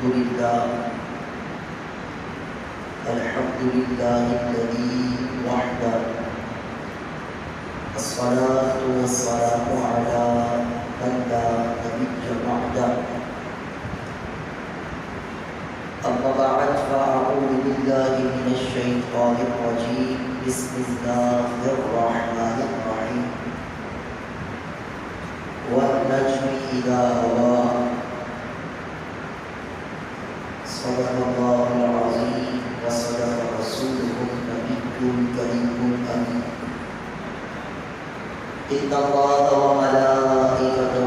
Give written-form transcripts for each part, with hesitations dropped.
الحمد لله الذي وحده الصلاة والسلام على من لا نبي بعده أما بعد فأعوذ بالله من الشيطان الرجيم بسم الله الرحمن الرحيم والنجم إذا هوى صدق الله العظيم وصدق رسوله النبي الكريم الأمين إن الله وملائكته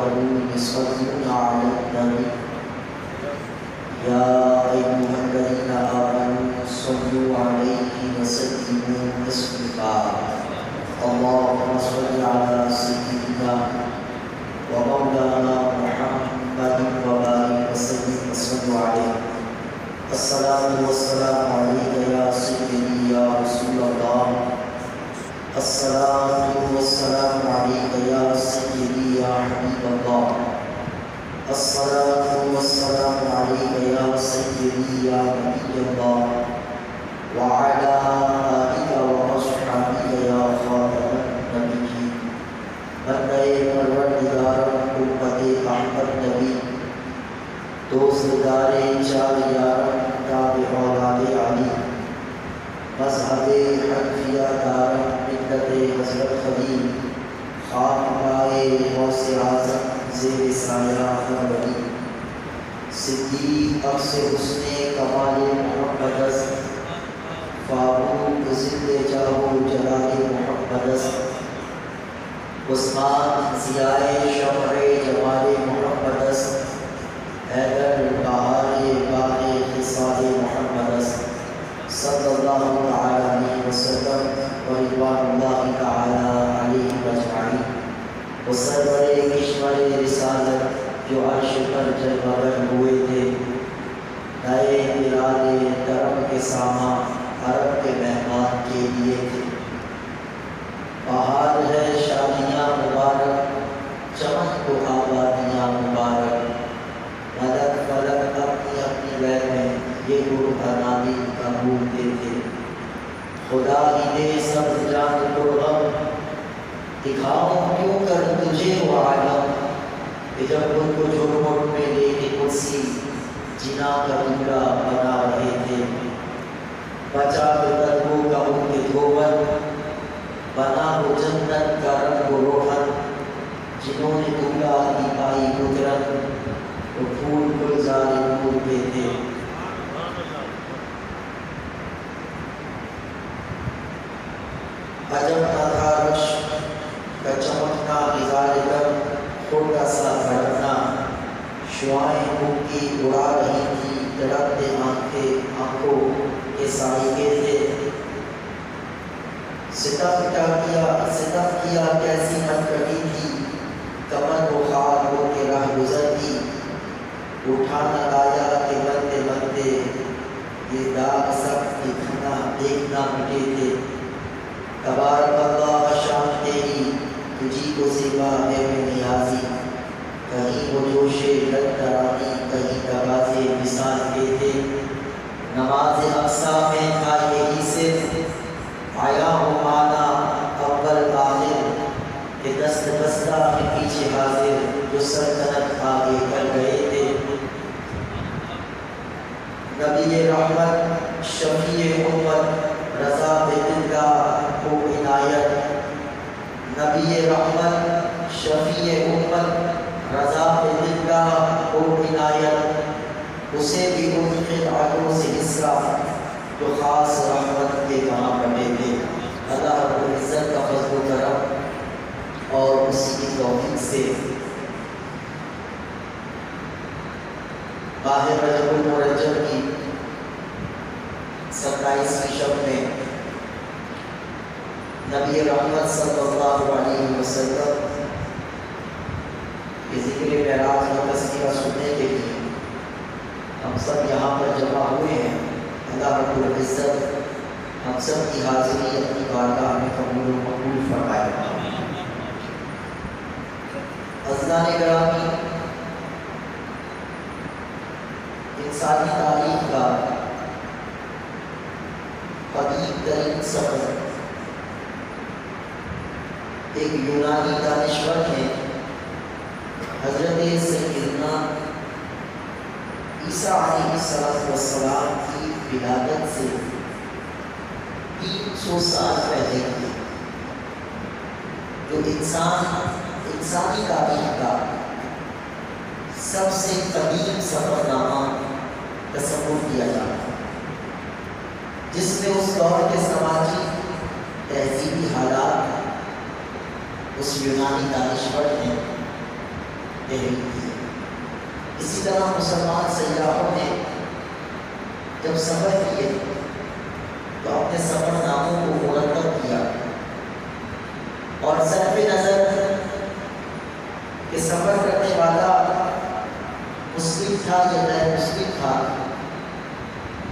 يصلون على النبي يا أيها الذين آمنوا صلوا عليه وسلموا تسليما اللهم صل على سيدنا ومولانا محمد وبارك وسلم وصلوا عليه الصلاة والسلام عليك يا سيدي يا رسول الله الصلاة والسلام عليك يا سيدي يا حبيب الله الصلاة والسلام عليك يا سيدي يا نبي الله وعلى آلك وأصحابك يا خاتم النبيين بندے پروردگار امت احمد نبی دوستدار چار یاران تابع اولاد علی مذہب حنفیہ دار ملت حضرت خلیل خاتمہ غوث اعظم زیر سایہ ولی صدیق اقص حسن کمال محمد فاروق ضد جاہ جلال محمد عثمان ضیاء شمع جمال محمد حیدر بہار باغ خصال محمد صلی اللہ علیہ وسلم ورضوان اللہ تعالی علیہ اجمعین وسرور کشور رسالت جو عرش پر جلوگر ہوئے تھے نئے بلاد درم کے سامان عرب کے مہمان کے لیے تھے بہار ہے شادیاں مبارک چمن کو آبادیاں مبارک مدد فلک اپنی اپنی ویر میں یہ گرو انادی قبول دیتے خدا ہی دے سب جان کو غم دکھاؤں کیوں کر تجھے وہ عالم کہ جب ان کو جھرمٹ میں لے کے کرسی جنا کا ٹکڑا بنا رہے تھے بچا کے قدموں کا ان کے دھوبن بنا وہ جنت کا رنگ و روحن جنہوں نے دنیا کی پائی قدرت وہ پھول گلزار نور کے تھے عجب نہ تھا رش کا چمکنا اظہار کر چھوٹا سا دھڑکنا شعائیں منہ کی اڑا رہی تھی تڑپتے آنکھوں کے سائے تھے ستم کیا کیسی نہ کٹی تھی کمر و خار ہو کے راہ گزرتی اٹھا نہ لایا کہ بنتے بنتے یہ داغ سب دیکھنا مٹے تھے تبارک اللہ شان تیری تجھی کو زیبا ہے میں نیازی کہیں وہ جوش لگ ترانی کہیں تغازے مثال کے تھے نماز اقصیٰ میں تھا یہی صرف آیا ہو مانا اول آخر کہ دست بستہ کے پیچھے حاضر جو سلطنت آگے کر گئے تھے نبی رحمت شفیع امت رضا دلگاہ کو عنایت نبی رحمت شفیع امت رضا دلگاہ کو عنایت اسے بھی ان خدعتوں سے حصہ جو خاص رحمت کے کہاں بنے تھے اللہ رب العزت کا فضل و کرم اور اسی کی توفیق سے ماہ رجب المرجب کی 27ویں شب میں نبی رحمت صلی اللہ علیہ وسلم کے ذکر معراج و تذکرہ سننے کے لیے ہم سب یہاں پر جمع ہوئے ہیں اللہ رب العزت ہم سب کی حاضری اپنی بارگاہ میں قبول و مقبول فرمائے عزیزان گرامی انسانی تاریخ کا قدیم ترین سفر ایک یونانی دانشور نے حضرت سیدنا عیسیٰ علیہ السلام کی ولادت سے 300 سال پہلے کی، جو انسانی تاریخ کا سب سے قدیم سفر نامہ تصور کیا جاتا ہے، جس میں اس دور کے سماجی تہذیبی حالات اس یونانی دانشور نے تحریر کی۔ اسی طرح مسلمان سیاحوں نے جب سفر کیے تو اپنے سفر ناموں کو مرتب کیا، اور صرف نظر کہ سفر کرنے والا مسلم تھا یا غیر مسلم تھا،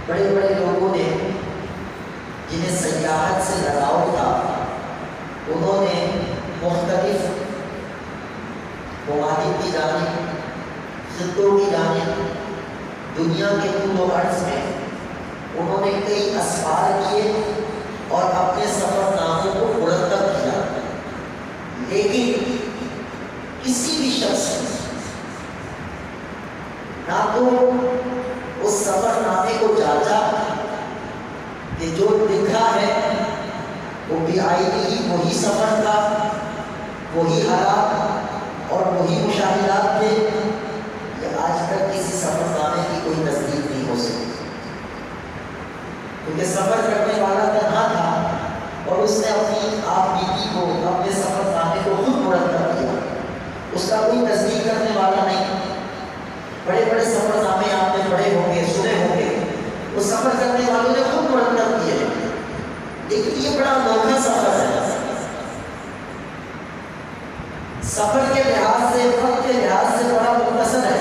بڑے بڑے لوگوں نے جنہیں سیاحت سے لگاؤ تھا، انہوں نے مختلف ممالک کی جانب، خطوں کی جانب، دنیا کے طول و عرض میں انہوں نے کئی اسفار کیے اور اپنے سفر ناموں کو مرتب کیا، لیکن کسی بھی شخص نے نہ تو اس سفر نامے کو جانچا کہ جو لکھا ہے وہ ہی وہی سفر تھا، وہی حالات اور وہی مشاہدات تھے، یا آج تک کسی سفر نامے کی کوئی تصدیق نہیں ہو سکی، کیونکہ سفر کرنے والا تنہا تھا اور اس نے اپنی آپ بیتی کو، اپنے سفر نامے کو خود مرتب کیا، اس کا کوئی تصدیق کرنے والا نہیں۔ بڑے بڑے سفر نامے آپ نے پڑھے ہوں گے، سنے ہوں گے، وہ سفر کرنے والوں نے خود مرتب کیے، لیکن یہ بڑا انوکھا سفر ہے۔ سفر کے لحاظ سے، وقت کے لحاظ سے بڑا مختصر ہے،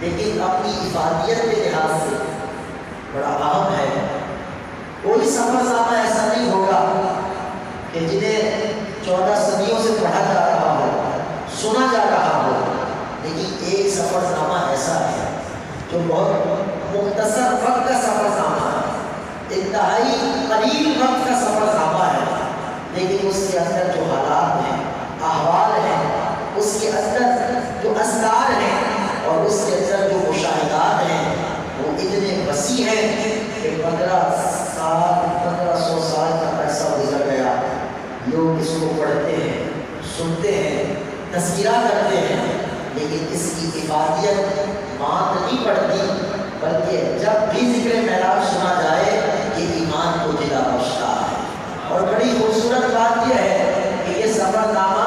لیکن اپنی افادیت کے لحاظ سے بڑا اہم ہے۔ کوئی سفر نامہ ایسا نہیں ہوگا کہ جنہیں 14 صدیوں سے پڑھا جا رہا ہو، سنا جا رہا ہو، لیکن ایک سفر نامہ ایسا ہے جو بہت مختصر وقت کا سفر نامہ ہے، انتہائی قلیل وقت کا سفر نامہ ہے، لیکن اس کے اندر جو حالات ہیں، احوال ہیں، اس کے اندر جو اسرار ہیں اور اس کے اندر جو مشاہدات ہیں، وہ اتنے وسیع ہیں کہ 1500 سال کا عرصہ گزر گیا، لوگ اس کو پڑھتے ہیں، سنتے ہیں، تذکرہ کرتے ہیں، لیکن اس کی افادیت ماند نہیں پڑتی، بلکہ جب بھی ذکر معراج سنا جائے یہ ایمان کو جلا بخشتا ہے۔ اور بڑی خوبصورت بات یہ ہے کہ یہ سفر نامہ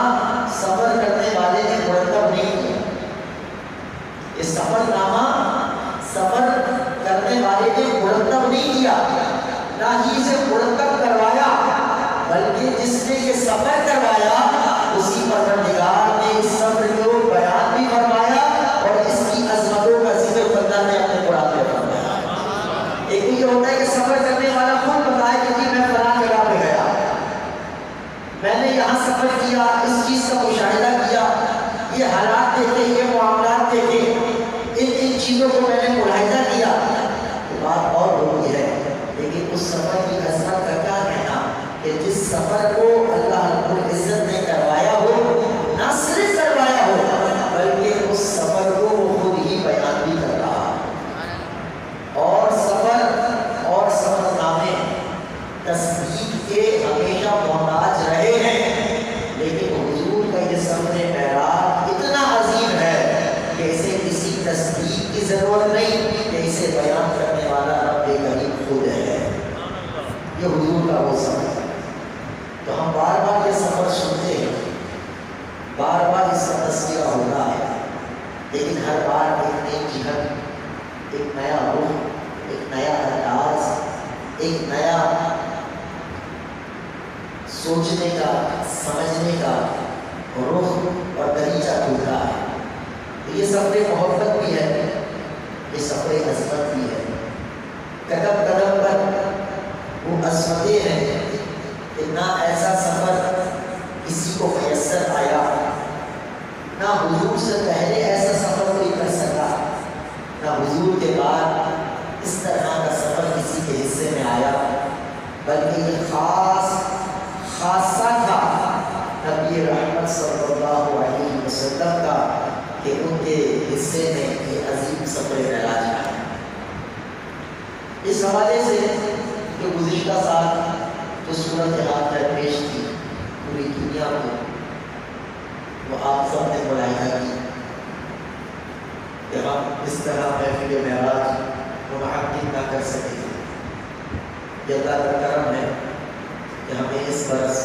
سفر کرنے والے نے مرتب نہیں کیا، یہ سفر نامہ سفر کرنے والے نے مرتب نہیں کیا، نہ ہی اسے مرتب کروایا، بلکہ جس نے یہ سفر کروایا اسی پروردگار نے اس سفر کو بیان بھی فرمایا اور اس کی عظمتوں کا ذکر اللہ نے اپنے قرآن میں فرمایا۔ ایک یہ ہوتا ہے کہ سفر کرنے والا خود بتائے کہ میں فلاں جگہ پہ گیا، میں نے یہاں سفر کیا، اس چیز کا مشاہدہ کیا، یہ حالات دیکھے، یہ معاملات دیکھے، ان چیزوں کو میں نے ملاحظہ کیا، تو بات اور ہوتی ہے، لیکن اس سفر کی عظمت کا کیا کہنا کہ جس سفر کو اللہ رب العزت نے کروایا ہو، نہ صرف کروایا ہو بلکہ اس سفر کو وہ خود ہی بیان بھی کر رہا ہے۔ اور سفر نامے تصدیق کے ہمیشہ محتاج رہے ہیں، لیکن حضور کا یہ سفر معراج اتنا عظیم ہے کہ اسے کسی تصدیق کی ضرورت نہیں، کہ اسے بیان کرنے والا رب کریم خود ہے، یہ حضور کا وہ سفر ہے۔ تو ہم بار بار یہ سفر سنتے ہیں، بار بار اس کا تذکرہ ہوتا ہے، لیکن ہر بار ایک نئی جہت، ایک نیا رخ، ایک نیا انداز، ایک نیا سوچنے کا، سمجھنے کا رخ اور طریقہ کھلتا ہے۔ یہ سفر محبت بھی ہے، یہ سفر عظمت بھی ہے، قدم قدم پر وہ عظمتیں ہیں کہ نہ ایسا سفر کسی کو میسر آیا، نہ حضور سے پہلے ایسا سفر کوئی کر سکا، نہ حضور کے بعد اس طرح کا سفر کسی کے حصے میں آیا، بلکہ یہ خاصہ تھا نبی رحمت صلی اللہ علیہ وسلم کا کہ ان کے حصے میں یہ عظیم سفر معراج آیا۔ اس حوالے سے جو گزشتہ سال جو صورتحال درپیش تھی پوری دنیا کو، وہ آپ سب نے ملاحظہ کی کہ ہم اس طرح محفل معراج منعقد نہ کر سکے۔ یہ اللہ کا کرم ہے کہ ہمیں اس برس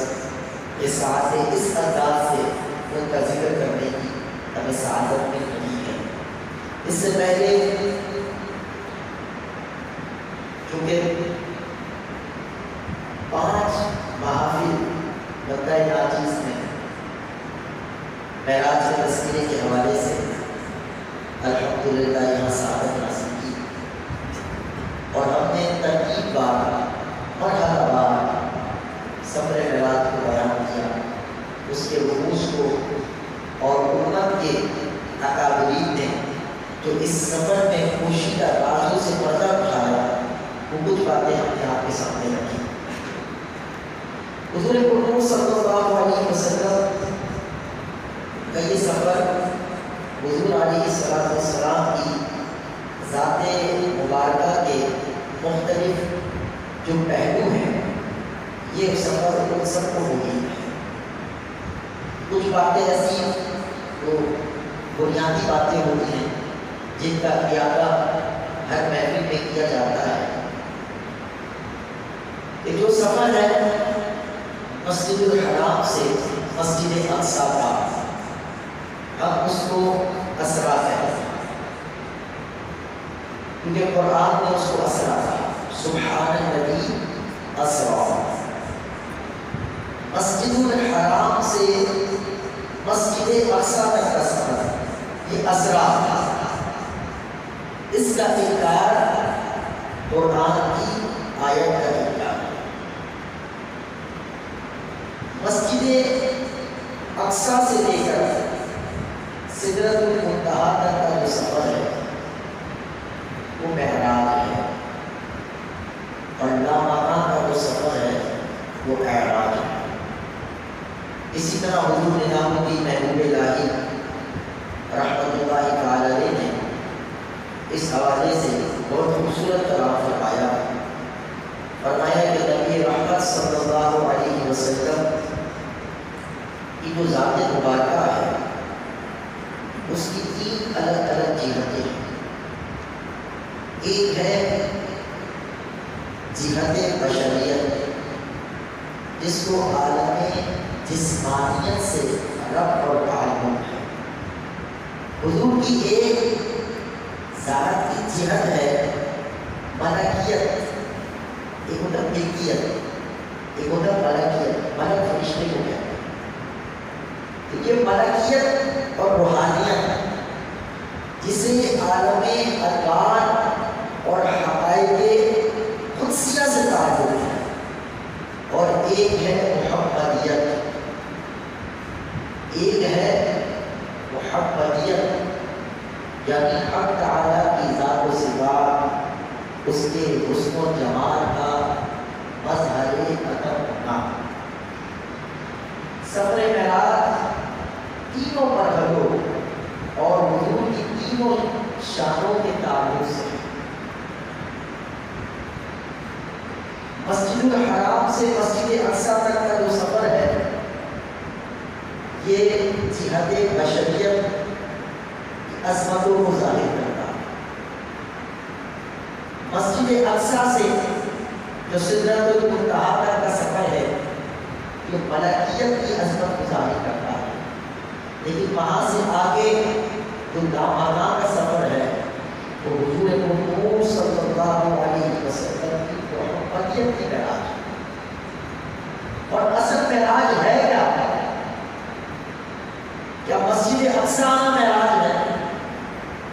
اس ساعت اس انداز سے ان کا ذکر کرنے کی ہمیں سعادت میں ملی ہے۔ اس سے پہلے چونکہ 5 محافل مکہ ناچیز میں معراج کے تذکرے کے حوالے سے الحمدللہ یہاں سعادت حاصل کی، اور ہم نے ترتیب بار مرحلہ بار سفر معراج کو بیان کیا، اس کے رموز کو، اور امت کے اکابرین نے جو اس سفر میں پوشیدہ رازوں سے پردہ اٹھایا، وہ کچھ باتیں ہم نے آپ کے سامنے رکھی۔ حضور پرنور صلی اللہ علیہ وسلم کا یہ سفر حضور علیہ السلام کی ذات مبارکہ کے مختلف جو پہلو ہیں، یہ سفر ان سب کو ہوئی ہے۔ کچھ باتیں ایسی وہ بنیادی باتیں ہوتی ہیں جن کا اعادہ ہر محفل میں کیا جاتا ہے کہ جو سفر ہے مسجد الحرام سے مسجد اقصیٰ کا، ہم اس کو اسرا کہتے ہیں، کیونکہ قرآن نے اس کو اسرا کہا، سبحان الذی اسرا۔ مسجد الحرام سے مسجد اقصیٰ تک کا سفر، یہ اسرا، اس کا انکار قرآن کی آیت کا انکار۔ مسجد اقصیٰ سے لے کر سدرۃ المنتہا تک کا جو سفر ہے وہ معراج ہے، اور لامکان کا جو سفر ہے وہ اعراج ہے۔ اسی طرح حضور نظام الدین محبوب الہی رحمۃ اللہ تعالی علیہ نے اس حوالے سے بہت خوبصورت کلام فرمایا، فرمایا کہ نبی رحمت صلی اللہ علیہ وسلم کی جو ذات مبارکہ ہے اس کی 3 الگ الگ جہتیں ہیں۔ ایک ہے جہت بشریت، جس کو عالم جسمانیت سے ربط اور تعلق ہے۔ حضور کی ایک ذات کی جہت ہے ملکیت، ایک ہوتا ملکیت، ایک ہوتا ملکیت، ملک فرشتے کو کہتے ہیں۔ تو یہ ملکیت اور روحانیت جسے عالم ارکان اور حقائق قدسیہ سے تعلق ہے، اور ایک ہے محمدیت، ایک ہے محمدیت یعنی حق تعالیٰ کی ذات و صفات، اس کے حسن و جمال کا مظہر عطر ہونا۔ سفر معراج تینوں مرحلوں اور حضور کی تینوں شانوں کے تعلق سے، مسجد الحرام سے مسجد اقصیٰ تک کا جو سفر ہے یہ جہت بشریت کی عظمتوں کو ظاہر کرتا ہے۔ مسجد اقصیٰ سے جو سدرۃ المنتہا تک کا سفر ہے یہ ملکیت کی عظمت کو ظاہر کرتا ہے، لیکن وہاں سے آگے جو لامکان کا سفر ہے وہ حضور پرنور صلی اللہ علیہ وسلم کی محمدیت کی معراج ہے۔ اور اصل معراج ہے کیا مسجد اقصیٰ معراج ہے،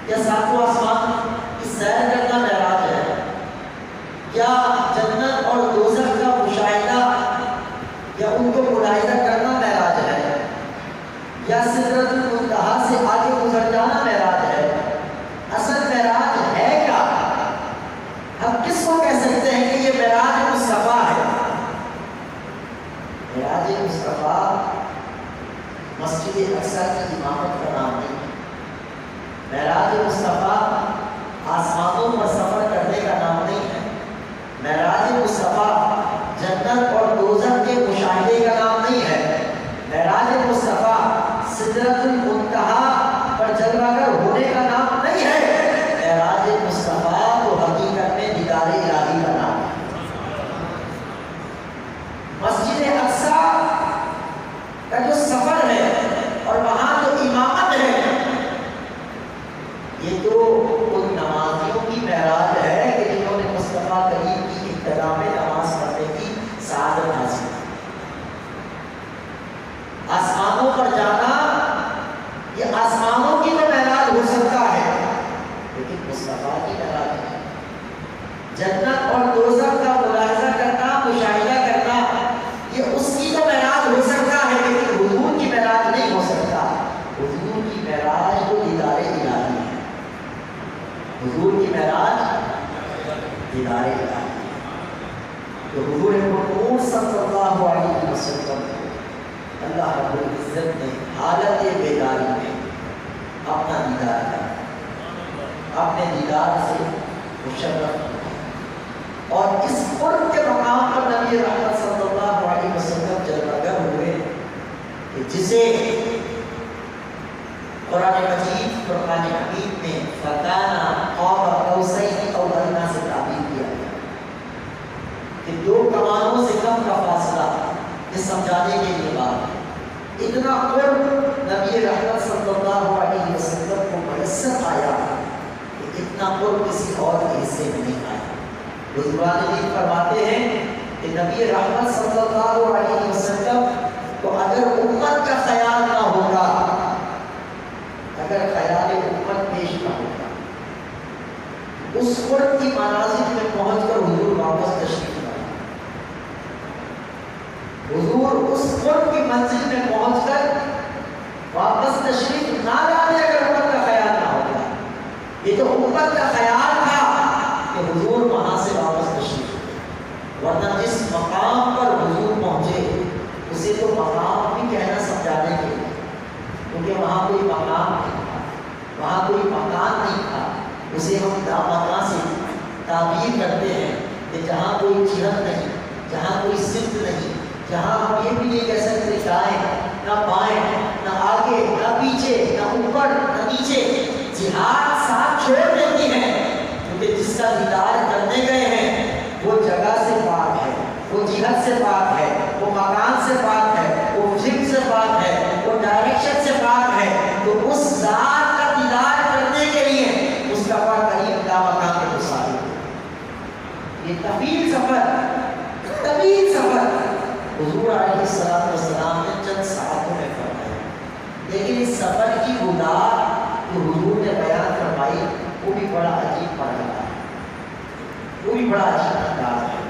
یا ساتواں آسمان کی سیر کرنا معراج ہے، یا جنت اور دوزخ کا مشاہدہ یا ان کو ملاحظہ کرنا معراج ہے، یا سدرۃ المنتہا سے آگے گزر جانا معراج ہے؟ مصطفیٰ کی معراج ہے۔ جنت اور دوزخ کا ملاحظہ کرنا، مشاہدہ کرنا، یہ اس کی تو معراج ہو سکتا ہے، لیکن حضور کی معراج نہیں ہو سکتا۔ حضور کی معراج تو دیدار الہی ہے، حضور کی معراج دیدار الہی ہے۔ تو حضور مطہور صلی اللہ علیہ وسلم کو اللہ رب العزت نے حالت بیداری میں اپنا دیدار کیا، اپنے دیدار سے مشرف کیا، اور اس قرب کے مقام پر نبی رحمت صلی اللہ علیہ وسلم جلوگر ہوئے کہ جسے قرآن مجید فرقان حمید میں فَكَانَ قَابَ قَوْسَيْنِ أَوْ أَدْنَىٰ سے تعبیر کیا گیا کہ دو کمانوں سے کم کا فاصلہ، یہ سمجھانے کے لیے بات ہے۔ اتنا قرب نبی رحمت صلی اللہ علیہ وسلم کو میسر آیا کہ اتنا قرب کسی اور کے حصے میں نہیں آیا۔ بزرگان دین فرماتے ہیں کہ نبی رحمت صلی اللہ علیہ وسلم کو اگر امت کا خیال نہ ہوگا، اگر خیال امت پیش نہ ہوگا، اس قرب کی منازل میں پہنچ کر حضور واپس تشریف لائے، حضور اس قرب کی منزل میں پہنچ کر واپس تشریف نہ لاتے اگر امت کا خیال نہ ہوگا۔ یہ تو امت کا خیال تھا کہ حضور وہاں سے واپس تشریف لائے، ورنہ جس مقام پر حضور پہنچے اسے تو مقام بھی کہنا سمجھانے کے لیے، کیونکہ وہاں کوئی مقام نہیں تھا، وہاں کوئی مکان نہیں تھا۔ اسے ہم مکان سے تعبیر کرتے ہیں کہ جہاں کوئی جہت نہیں، جہاں کوئی سمت نہیں، جہاں ہم یہ بھی نہیں کہہ سکتے دائیں نہ بائیں، نہ آگے نہ پیچھے، نہ اوپر نہ نیچے، جہاد ساتھ چھوڑ دیتی ہے، کیونکہ جس کا دیدار کرنے گئے ہیں وہ جگہ سے پاک ہے، وہ جہت سے پاک ہے، وہ مکان سے پاک ہے، وہ فکر سے پاک ہے، وہ ڈائریکشن سے پاک ہے۔ تو اس ذات کا دیدار کرنے کے لیے مصطفیٰ کریم کا مقام کے مسافر، یہ طویل سفر حضور علیہ السلام نے چند ساعتوں میں فرمایا، لیکن اس سفر کی بنیاد جو حضور نے بیان فرمائی وہ بھی بڑا عجیب مرحلہ ہے، وہ بھی بڑا عجیب انداز ہے۔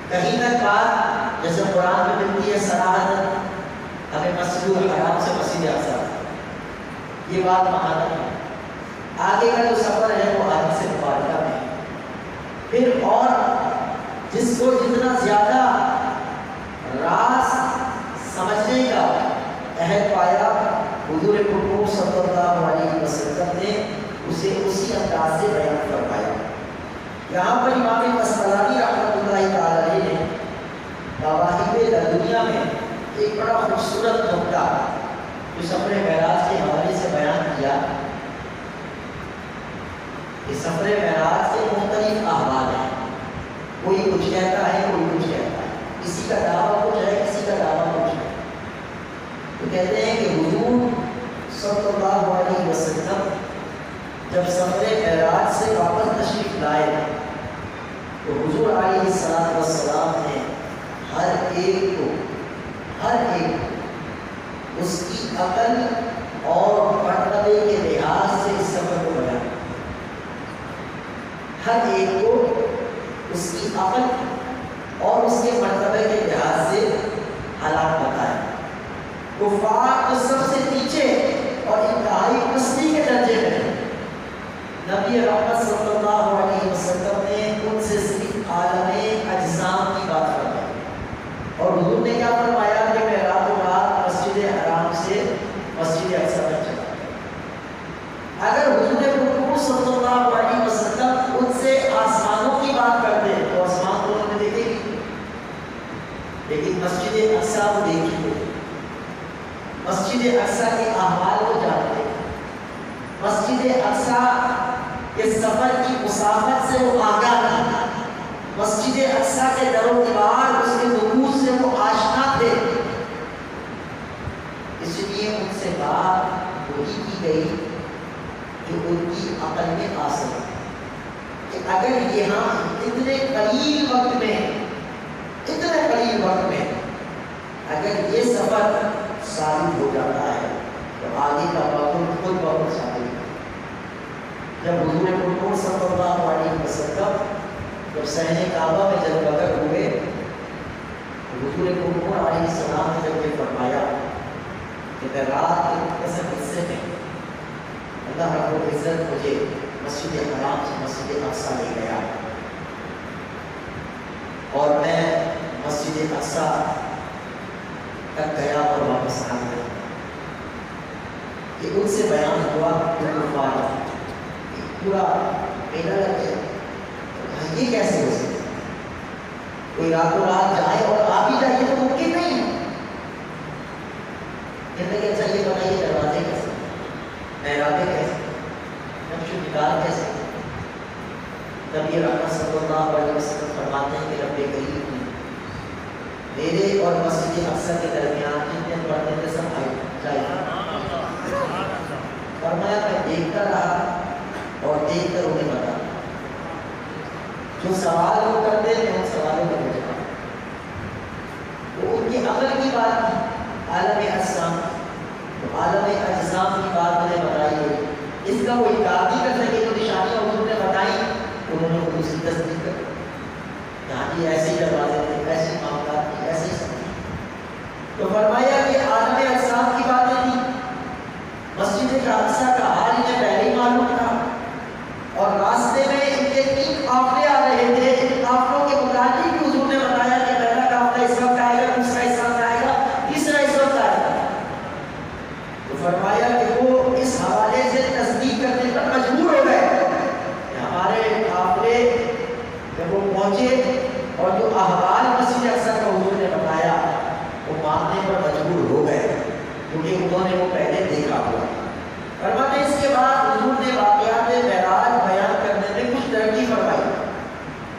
کہیں تک بات جیسے قرآن میں ملتی ہے صراحت ہمیں مسجد الحرام سے مسجد اقصی، یہ بات وہاں تک ہے۔ آگے کا جو سفر ہے وہ حدیث مبارکہ میں، پھر اور جس کو جتنا زیادہ راز سمجھنے کا عہد پایا حضور مطہور صلی اللہ علیہ وسلم نے اسے اسی انداز سے بیان فرمایا۔ یہاں پر امام قسطلانی رحمۃ اللہ تعالی علیہ نے مواہب لدنیہ میں ایک بڑا خوبصورت نکتہ جو سفر معراج کے حوالے سے بیان کیا کہ سفر معراج کے مختلف احوال ہیں، کوئی کچھ کہتا ہے، کوئی کچھ کہتا ہے، کسی کا دعویٰ کچھ ہے، کسی کا دعویٰ کچھ ہے۔ تو کہتے ہیں کہ حضور صلی اللہ علیہ وسلم جب سفر معراج سے واپس تشریف لائے تو حضور علیہ السلام نے ہر ایک کو اس کی عقل اور مرتبے کے لحاظ سے اس سفر کو بیان، ہر ایک کو اس کی عقل اور اس کے مرتبے کے لحاظ سے حالات بتائے۔ کفار تو سب سے نیچے اور انتہائی پستی کے درجے میں، نبی رحمت صلی اللہ علیہ وسلم نے ان سے صرف عالم اجسام کی بات فرمائی، اور حضور نے کیا فرمایا کہ میں راتوں رات مسجد حرام سے مسجد اقصی تک چلا گیا۔ اگر حضور مطہور صلی اللہ علیہ وسلم ان سے آسمانوں کی بات کرتے تو آسمان تو انہوں نے دیکھے گی، لیکن مسجد اقصی کو دیکھی ہوئی، مسجد اقصی کے احوال کو جانتے، مسجد اقصی کے سفر کی مسافت سے وہ آگاہ تھا، مسجد اقصی کے در و دیوار اس کے نفوذ سے وہ آشنا تھے، اس لیے ان سے بات وہی کی گئی جو ان کی عقل میں آ سکتی کہ اگر یہاں اتنے قلیل وقت میں اگر یہ سفر ثابت ہو جاتا ہے تو آگے کا وقت خود بخود ثابت ہے۔ جب حضور پرنور صلی اللہ علیہ وسلم جب صحن کعبہ میں جب بدر ہوئے، حضور پرنور علیہ السلام نے جب یہ فرمایا کہ میں رات کے مختصر حصے میں اللہ رب العزت مجھے مسجد حرام سے مسجد اقصیٰ لے گیا اور میں مسجد اقصیٰ تک گیا اور واپس آ گیا، کہ ان سے بیان ہوا پورا میلہ لگ گیا، یہ کیسے ہو سکتا؟ کوئی راتوں رات جائے اور آپ ہی جائیے تو ممکن نہیں ہے۔ کہتے کہ اچھا یہ بتائیے دروازے کیسے، محرابیں کیسے، نقش و نگار کیسے؟ نبی رحمت صلی اللہ علیہ وسلم فرماتے ہیں کہ رب کریم میرے اور مسجد اقصیٰ کے درمیان جتنے پردے تھے سب جائے، فرمایا میں دیکھتا رہا اور دیکھ کر انہیں بتا، جو سوال وہ کرتے ہیں ان سوالوں کا جواب، وہ ان کی عقل کی بات تھی، عالم اجسام تو عالم اجسام کی بات انہیں بتائی گئی، اس کا وہ انکار نہیں کر سکے، جو نشانیاں حضور نے بتائی انہوں نے اس کی تصدیق کر، یہاں کی ایسے ہی دروازے تھے، ایسے معاملات تھے، ایسے ہی سب، تو فرمایا کہ عالم اجسام کی باتیں تھی، مسجد اقصیٰ کا حال انہیں پہلے ہی معلوم تھا، اور راستے میں ان کے 3 قافلے آ رہے تھے، ان قافلوں کے متعلق بھی حضور نے بتایا کہ پہلا قافلہ اس وقت آئے گا، دوسرا اس وقت آئے گا، تیسرا اس وقت آئے گا، تو فرمایا کہ وہ اس حوالے سے تصدیق کرنے پر مجبور ہو گئے کہ ہمارے قافلے جب وہ پہنچے اور جو احوال مسجد اقصیٰ کا حضور نے بتایا وہ ماننے پر مجبور ہو گئے، کیونکہ انہوں نے وہ پہلے دیکھا ہوا۔ فرماتے اس کے بعد حضور نے واقعات معراج بیان کرنے میں کچھ ترقی فرمائی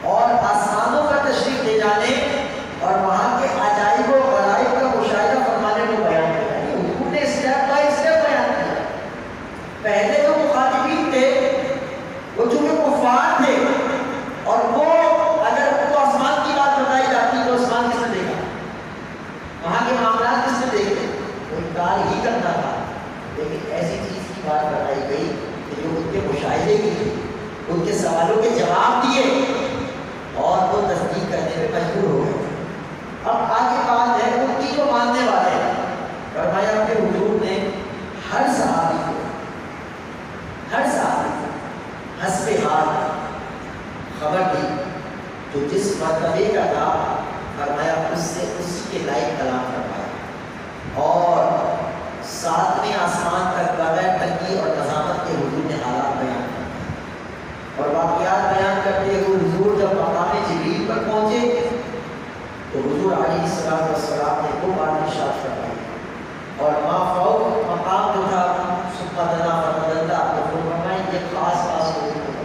اور آسمانوں پر تشریف لے جانے اور وہاں کے عجائب و غرائب کا مشاہدہ فرمانے کو بیان کیا۔ حضور نے اسٹیپ بائی اسٹیپ بیان کیا۔ پہلے جو مخاطبین تھے وہ چونکہ کفار تھے اور وہ اگر ان کو آسمان کی بات بتائی جاتی تو آسمان کس نے دیکھا، وہاں کے معاملات کس نے دیکھے، وہ انکار ہی کرنا تھا، لیکن ایسی چیز کی بات بتائی گئی کہ جو ان کے مشاہدے کی تھی، ان کے سوالوں کے جواب دیے اور وہ تصدیق کرنے میں مجبور ہو گئے۔ اب آگے بات ہے ان کی جو ماننے والے ہیں، فرمایا کہ حضور نے ہر صحابی کو حسب حال خبر دی، جو جس مرتبے کا تھا فرمایا اس سے اسی کے لائق کلام فرمایا، اور 7ویں آسمان تک بغیر تنگی اور نظامت کے حضور نے حالات بیان کیے اور واقعات بیان کرتے ہوئے حضور جب مقام جبریل پر پہنچے تو حضور علیہ السلام نے وہ بات ارشاد فرمائی، اور ما فوق مقام جو تھا ثم دنا فتدلی، تو فرمایا یہ خاص حضور کو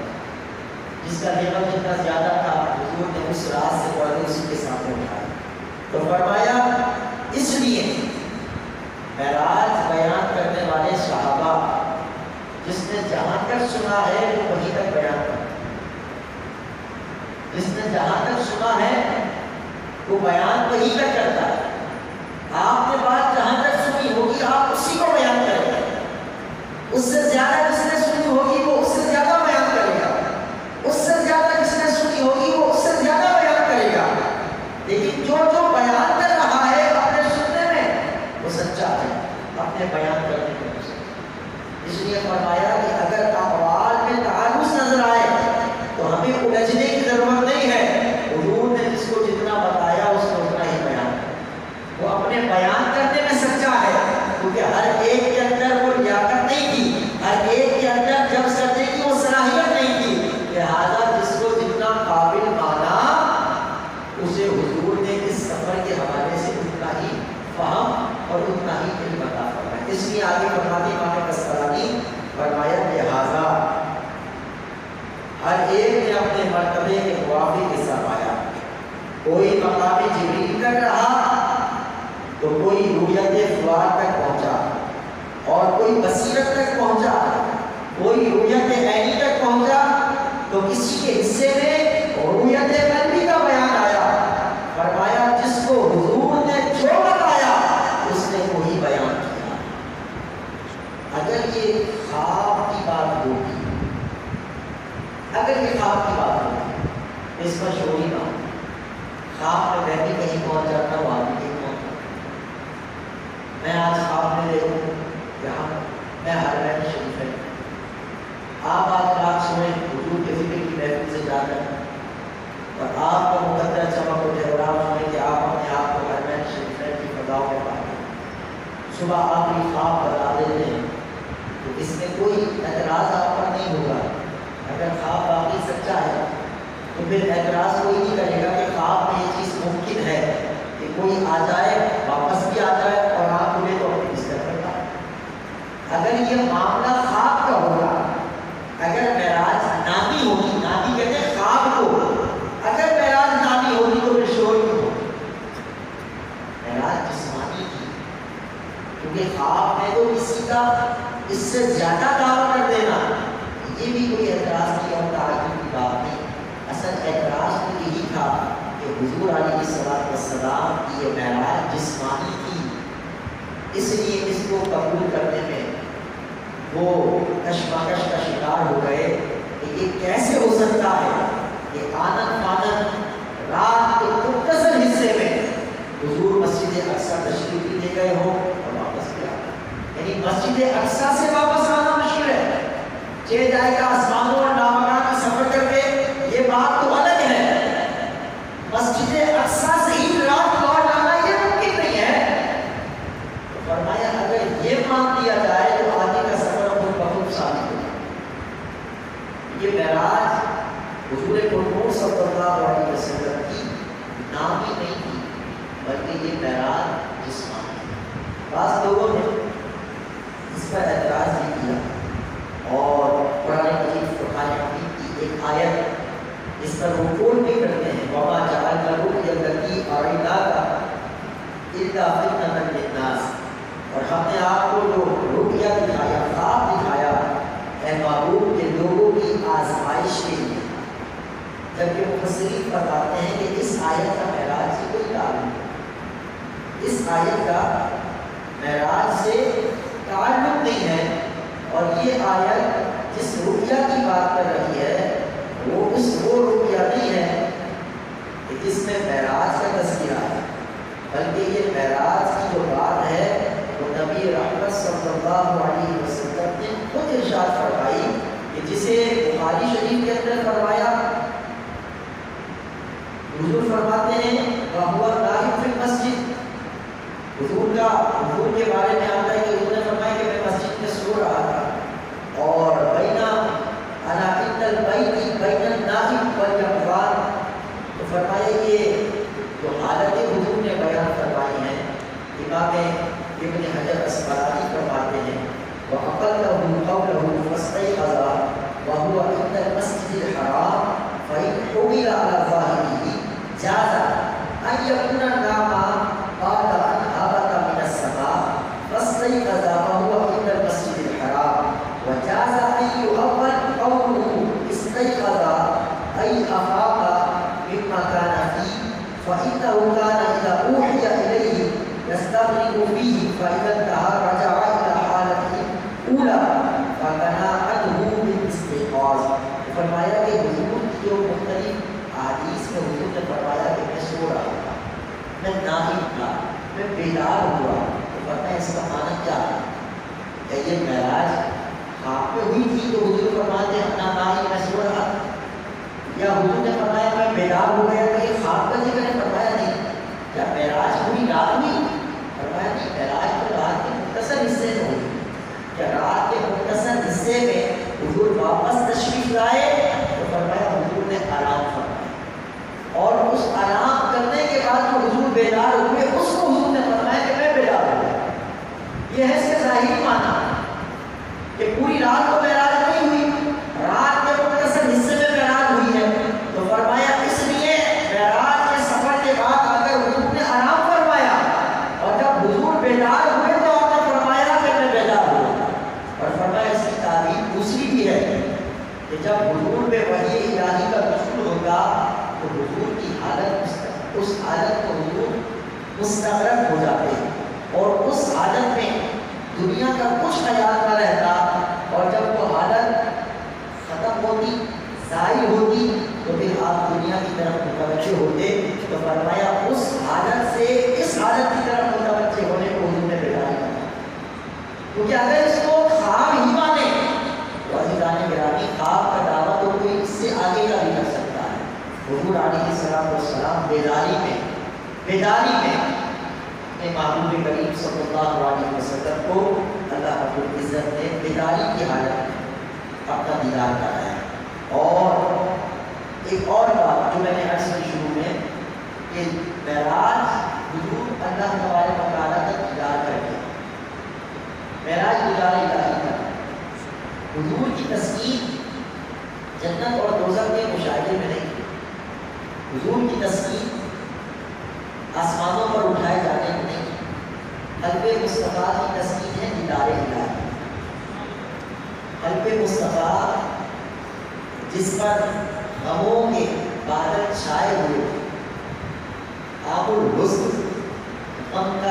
جس کا لیول جتنا زیادہ تھا حضور نے اس راز سے پردے اسی کے سامنے اٹھایا، تو فرمایا اس لیے معراج بیان کرنے والے صحابہ جس نے جہاں تک سنا ہے وہ وہیں تک بیان کرتا، جس نے جہاں تک سنا ہے وہ بیان وہیں تک کرتا ہے، آپ نے بات جہاں تک سنی ہوگی آپ اسی کو بیان کریں گے، اس سے زیادہ جس نے سنی ہوگی وہ اس سے زیادہ بیان کرے گا، اس سے زیادہ جس نے سنی ہوگی وہ اس سے زیادہ بیان کرے گا، لیکن جو بیان کر رہا ہے اپنے سننے میں وہ سچا ہے، اپنے بیان کرنے میں۔ اس لیے فرمایا کہ اگر اقوال میں تعارض نظر آئے تو ہمیں الجھنے کی ضرورت نہیں ہے، حضور نے جس کو جتنا بتایا اس کو اتنا ہی بیان کیا، وہ اپنے بیان کرنے میں سچا ہے، کیونکہ ہر ایک کے اندر وہ لیاقت نہیں تھی، ہر ایک کے اندر جب سچے کی وہ صلاحیت نہیں تھی، لہذا جس کو جتنا قابل مانا اسے حضور نے اس سفر کے حوالے سے اتنا ہی فہم اور اتنا ہی علم عطا فرمایا۔ اس لیے آگے فرماتے امام کسرانی فرمایا لہذا ہر ایک نے اپنے مرتبے کے موافق حصہ پایا، کوئی مقام جبریل تک رہا تو کوئی رؤیت فؤاد تک پہنچا اور کوئی بصیرت تک پہنچا، کوئی رؤیت عینی تک پہنچا تو کسی کے حصے میں رؤیت قلبی کا بیان آیا، فرمایا جس کو حضور نے جو بتایا اس نے وہی بیان کیا۔ اگر یہ خواب کی بات ہوگی اگر یہ خواب کی بات ہو اس پر شعوری بات، خواب میں میں بھی کہیں پہنچ جاتا ہوں، آپ بھی کہیں پہنچ جاتا ہوں۔ میں آج خواب میں دیکھوں یہاں میں حرمین شریف ہے، آپ آج رات سوئیں حضور کے ذکر کی محفل سے جا کر، اور آپ کا مقدر چمک اٹھے اور آپ سنیں کہ آپ اپنے آپ کو حرمین شریفین کی فضاؤں میں پائیں، صبح آپ یہ خواب بتا دیتے ہیں تو اس میں کوئی اعتراض آپ پر نہیں ہوگا۔ اگر خواب واقعی سچا ہے تو پھر اعتراض کوئی نہیں کرے گا کہ خواب میں یہ چیز ممکن ہے کہ کوئی آ جائے واپس بھی آ جائے اور آپ انہیں تو اپنی بستر پر پائیں۔ اگر یہ معاملہ خواب کا ہوگا، اگر معراج نامی ہوگی، نامی کہتے ہیں خواب کو، اگر معراج نامی ہوگی تو پھر شور کیوں ہوگی؟ معراج جسمانی کی، کیونکہ خواب میں تو کسی کا اس سے زیادہ دعویٰ کر دینا یہ بھی کوئی اعتراض کی اور تعجب کی بات نہیں۔ اصل اعتراض تو یہی تھا کہ حضور علیہ السلام کی یہ معراج جسمانی تھی، اس لیے اس کو قبول کرنے میں وہ کشمکش کا شکار ہو گئے کہ یہ کیسے ہو سکتا ہے کہ آنن فانن رات کے مختصر حصے میں حضور مسجد اقصی تشریف بھی لے گئے ہوں اور واپس بھی آ گئے۔ یعنی مسجد اقصی سے واپس آنا مشکل ہے، چلے جائے گا آسمانوں اور نامکان کا سفر کر کے، یہ بات تو الگ ہے، مسجد اقصی سے ہی رات لوٹ آنا یہ ممکن نہیں ہے۔ تو فرمایا اگر یہ مان لیا جائے تو آگے کا سفر خود بخود ثابت ہو جائے۔ یہ معراج حضور پرنور صلی اللہ علیہ وسلم کی نامی نہیں تھی بلکہ یہ معراج جسمانی۔ بعض لوگوں نے اس پر اعتراض بھی کیا اور قرآن مجید فرقان حمید کی ایک آیت اس پر رکوع بھی کرتے ہیں، وَمَا جَعَلْنَا الرُّؤْيَا الَّتِي أَرَيْنَاكَ إِلَّا فِتْنَةً لِلنَّاسِ، اور ہم نے آپ کو جو رؤیا دکھایا، خواب دکھایا، اے محبوب کے لوگوں کی آزمائش کے لیے۔ جبکہ مفسرین بتاتے ہیں کہ اس آیت کا معراج سے کوئی تعلق نہیں، اس آیت کا معراج سے تعلق نہیں ہے، اور یہ آیت جس رؤیا کی بات کر رہی ہے وہ رؤیا نہیں ہے کہ جس میں معراج کا تذکرہ ہے، بلکہ یہ معراج کی جو بات ہے وہ نبی رحمت صلی اللہ علیہ وسلم نے خود ارشاد فرمائی کہ جسے بخاری شریف کے اندر فرمایا، حضور فرماتے ہیں وَهُوَ نَائِمٌ فِي الْمَسْجِدِ، حضور کے بارے میں آتا ہے کہ حضور نے فرمایا کہ میں مسجد میں سو رہا تھا اور بینہ انا عند البیت بین النائم والیقظان، تو فرمایا یہ جو حالتیں حضور نے بیان فرمائی ہیں، امام ابن حجر اسقلانی فرماتے ہیں وَأَقَلَّهُ قَوْلَهُ فَاسْتَيْقَظَ وَهُوَ عِندَ الْمَسْجِدِ الْحَرَامِ فَإِنْ حُمِلَ عَلَى ظَاهِرِهِ جَازَ أَنْ يَكُونَ النَّامَ بعد أن هبط من السماء فاستيقظ وهو عند المسجد الحرام، وجاز أن يؤول قوله استيقظ أي أفاق مما كان فيه، فإنه كان إذا أوحي إليه يستغرق فيه، فإذا انتهى رجع إلى حالته الأولى فقناعته بالاستيقاظ۔ فرمایا کہ حضور کی جو مختلف احادیث میں حضور نے فرمایا کہ میں سو رہا تھا، میں نائم تھا، میں بیدار ہوا، تو پتہ ہے اس کا معنی کیا ہے؟ کہ یہ معراج خواب میں ہوئی تھی تو حضور فرماتے ہیں اپنا نائم میں سو رہا تھا، یا حضور نے فرمایا میں بیدار ہو گیا تو یہ خواب کا ذکر ہے؟ فرمایا نہیں۔ کیا معراج ہوئی رات میں؟ فرمایا نہیں، معراج تو رات کے مختصر حصے میں ہوئی۔ کیا رات کے مختصر حصے میں حضور واپس تشریف لائے تو فرمایا حضور نے آرام فرمایا، اور اس آرام کرنے کے بعد جو حضور بیدار ہوئے اس کو حضور نے فرمایا کہ میں بیدار ہو گیا۔ یہ ہے اس کے ظاہری معنی کہ پوری رات کو معراج نہیں ہوئی، رات کے مختصر حصے میں معراج ہوئی ہے، تو فرمایا اس لیے معراج کے سفر کے بعد آ کر حضور نے آرام فرمایا، اور جب حضور بیدار ہوئے تو آپ نے فرمایا کہ میں بیدار ہوا۔ اور فرمایا اس کی تعبیر دوسری بھی ہے کہ جب حضور پہ وحی الہی کا نزول ہوگا تو حضور کی حالت اس حالت کو حضور مستغرق ہو جاتے ہیں، اور اس حالت میں دنیا کا کچھ خیال نہ رہتا، اور جب وہ حالت ختم ہوتی ظاہر ہوتی تو پھر آپ دنیا کی طرف متوجہ ہوتے، تو فرمایا اس حالت سے اس حالت کی طرف متوجہ ہونے کو حضور نے بیداری کرا، کیونکہ اگر اس کو خواب ہی مانے تو عزیزان گرامی خواب کا دعویٰ تو کوئی اس سے آگے کا بھی کر سکتا ہے۔ حضور علیہ السلام بیداری میں اپنے محبوب کریم صلی اللہ علیہ وسلم کو اللہ رب العزت نے بیداری کی حالت میں اپنا دیدار کرایا۔ اور ایک اور بات جو میں نے عرض کی شروع میں کہ معراج حضور اللہ تبارک و تعالیٰ کا دیدار کر کے معراج دیدار الہی کا حضور کی تسکین جنت اور دوزخ کے مشاہدے میں نہیں، حضور کی تسکین آسمانوں پر اٹھائے جانے میں نہیں، قلب مصطفیٰ کی تسکین ہے دیدار الہی۔ قلب مصطفیٰ جس پر غموں کے بادل چھائے ہوئے، آب الحزن غم کا